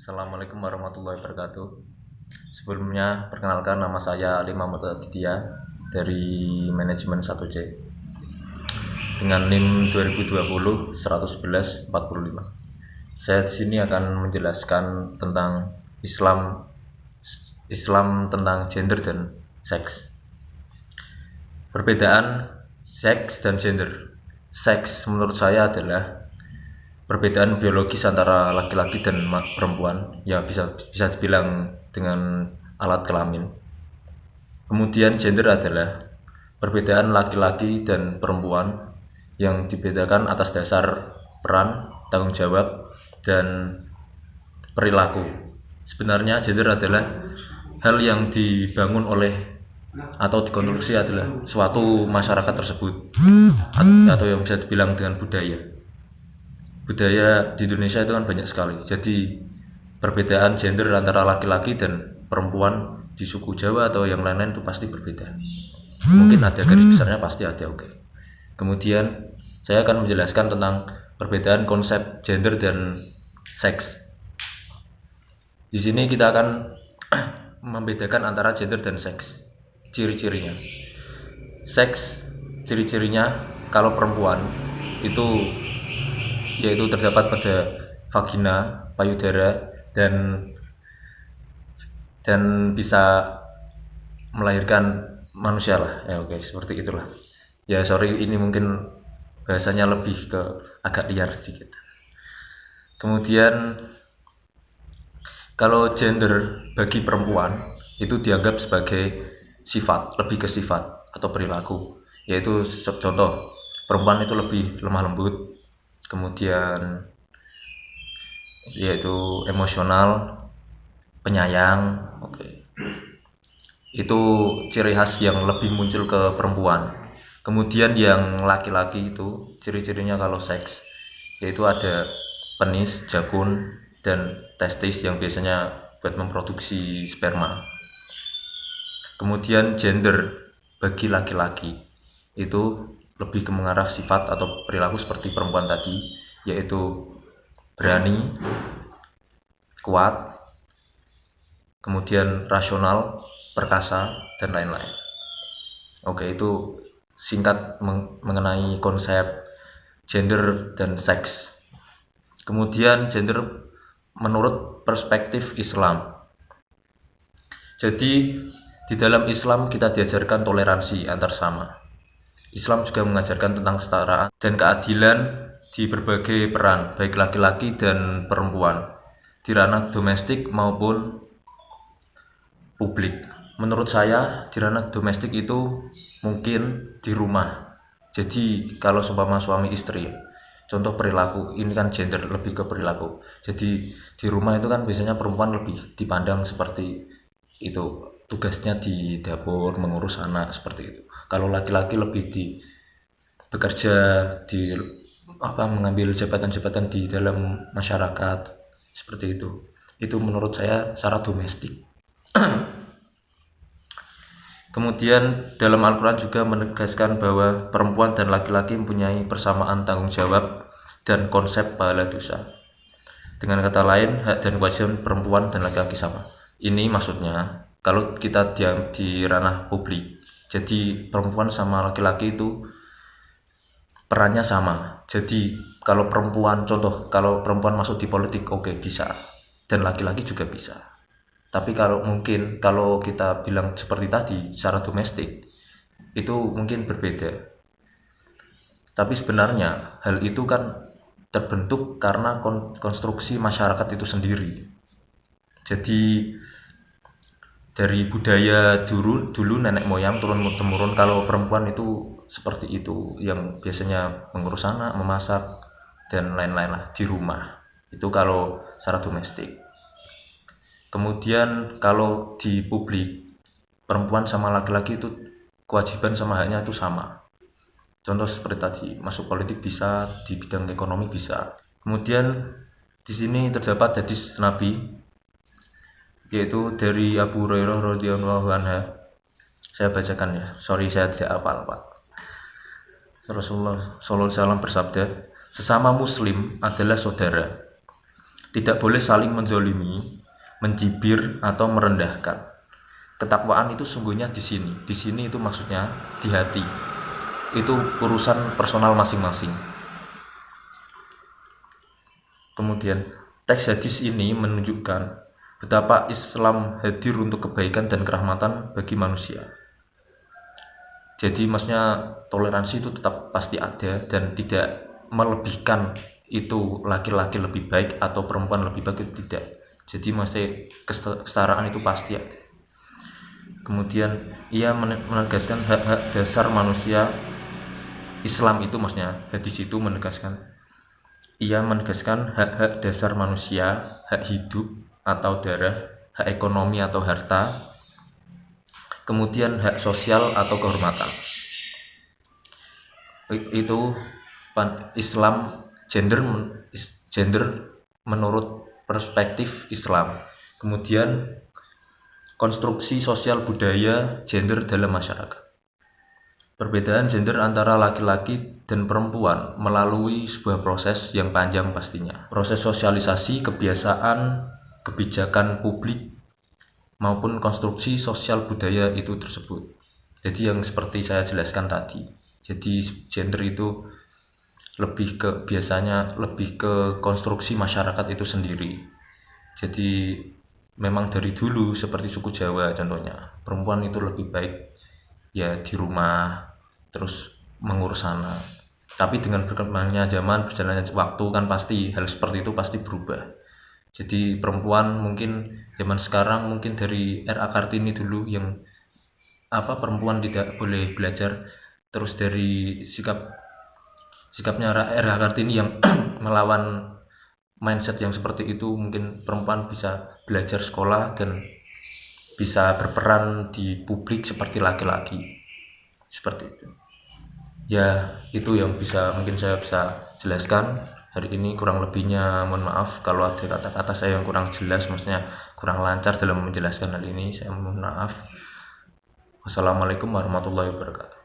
Assalamualaikum warahmatullahi wabarakatuh. Sebelumnya, perkenalkan nama saya Ali Muhammad Aditya dari manajemen 1C dengan NIM 2020 111 45. Saya di sini akan menjelaskan tentang Islam tentang gender dan seks. Perbedaan seks dan gender. Seks menurut saya adalah perbedaan biologis antara laki-laki dan perempuan, ya bisa dibilang dengan alat kelamin. Kemudian gender adalah perbedaan laki-laki dan perempuan yang dibedakan atas dasar peran, tanggung jawab, dan perilaku. Sebenarnya gender adalah hal yang dibangun oleh atau dikonstruksi adalah suatu masyarakat tersebut, atau yang bisa dibilang dengan budaya di Indonesia itu kan banyak sekali. Jadi perbedaan gender antara laki-laki dan perempuan di suku Jawa atau yang lain-lain itu pasti berbeda. Mungkin ada garis besarnya, pasti ada. Oke. Kemudian saya akan menjelaskan tentang perbedaan konsep gender dan seks. Di sini kita akan membedakan antara gender dan seks. Ciri-cirinya. Seks ciri-cirinya kalau perempuan itu yaitu terdapat pada vagina, payudara, dan bisa melahirkan manusia lah. Ya oke, seperti itulah. Ya sorry, ini mungkin bahasanya lebih ke agak liar sedikit. Kemudian kalau gender bagi perempuan itu dianggap sebagai sifat, lebih ke sifat atau perilaku. Yaitu contoh, perempuan itu lebih lemah lembut, kemudian yaitu emosional, penyayang. Oke. Itu ciri khas yang lebih muncul ke perempuan. Kemudian yang laki-laki itu ciri-cirinya kalau seks yaitu ada penis, jakun, dan testis yang biasanya buat memproduksi sperma. Kemudian gender bagi laki-laki itu lebih ke mengarah sifat atau perilaku seperti perempuan tadi, yaitu berani, kuat, kemudian rasional, perkasa, dan lain-lain. Oke, itu singkat mengenai konsep gender dan seks. Kemudian gender menurut perspektif Islam. Jadi di dalam Islam kita diajarkan toleransi antar sama. Islam juga mengajarkan tentang kesetaraan dan keadilan di berbagai peran, baik laki-laki dan perempuan, di ranah domestik maupun publik. Menurut saya, di ranah domestik itu mungkin di rumah. Jadi kalau seumpama suami istri, contoh perilaku, ini kan gender lebih ke perilaku. Jadi di rumah itu kan biasanya perempuan lebih dipandang seperti itu, tugasnya di dapur mengurus anak seperti itu. Kalau laki-laki lebih bekerja di mengambil jabatan-jabatan di dalam masyarakat seperti itu. Itu menurut saya secara domestik. Kemudian dalam Al-Quran juga menegaskan bahwa perempuan dan laki-laki mempunyai persamaan tanggung jawab dan konsep pahala dosa. Dengan kata lain, hak dan kewajiban perempuan dan laki-laki sama. Ini maksudnya kalau kita di ranah publik, jadi perempuan sama laki-laki itu perannya sama. Jadi kalau perempuan, contoh kalau perempuan masuk di politik, oke, bisa, dan laki-laki juga bisa. Tapi kalau kita bilang seperti tadi secara domestik itu mungkin berbeda. Tapi sebenarnya hal itu kan terbentuk karena konstruksi masyarakat itu sendiri. Jadi dari budaya dulu nenek moyang turun temurun kalau perempuan itu seperti itu, yang biasanya mengurus anak, memasak, dan lain-lain lah di rumah. Itu kalau secara domestik. Kemudian kalau di publik, perempuan sama laki-laki itu kewajiban sama haknya itu sama. Contoh seperti tadi, masuk politik bisa, di bidang ekonomi bisa. Kemudian di sini terdapat hadis Nabi, yaitu dari Abu Hurairah radhiyallahu anhu. Saya bacakan ya. Sorry saya tidak hafal, Pak. Rasulullah sallallahu alaihi wasallam bersabda, "Sesama muslim adalah saudara. Tidak boleh saling menzolimi, mencibir, atau merendahkan. Ketakwaan itu sungguhnya di sini. Di sini itu maksudnya di hati. Itu urusan personal masing-masing. Kemudian teks hadis ini menunjukkan betapa Islam hadir untuk kebaikan dan kerahmatan bagi manusia. Jadi maksudnya toleransi itu tetap pasti ada dan tidak melebihkan itu laki-laki lebih baik atau perempuan lebih baik, itu tidak. Jadi maksudnya kesetaraan itu pasti ada. Kemudian ia menegaskan hak-hak dasar manusia. Islam itu maksudnya hadis itu menegaskan hak-hak dasar manusia, hak hidup atau darah, hak ekonomi atau harta, kemudian hak sosial atau kehormatan. Itu Islam gender menurut perspektif Islam. Kemudian konstruksi sosial budaya gender dalam masyarakat. Perbedaan gender antara laki-laki dan perempuan melalui sebuah proses yang panjang pastinya. Proses sosialisasi, kebiasaan, kebijakan publik, maupun konstruksi sosial budaya itu tersebut. Jadi yang seperti saya jelaskan tadi. Jadi gender itu biasanya lebih ke konstruksi masyarakat itu sendiri. Jadi memang dari dulu seperti suku Jawa contohnya, perempuan itu lebih baik ya di rumah terus mengurus sana. Tapi dengan berkembangnya zaman, berjalannya waktu kan pasti hal seperti itu pasti berubah. Jadi perempuan mungkin zaman sekarang mungkin dari RA Kartini dulu yang perempuan tidak boleh belajar, terus dari sikapnya RA Kartini yang melawan mindset yang seperti itu, mungkin perempuan bisa belajar sekolah dan bisa berperan di publik seperti laki-laki, seperti itu. Ya, itu yang mungkin saya bisa jelaskan hari ini. Kurang lebihnya mohon maaf kalau ada kata-kata saya yang kurang jelas, maksudnya kurang lancar dalam menjelaskan hal ini, saya mohon maaf. Wassalamualaikum warahmatullahi wabarakatuh.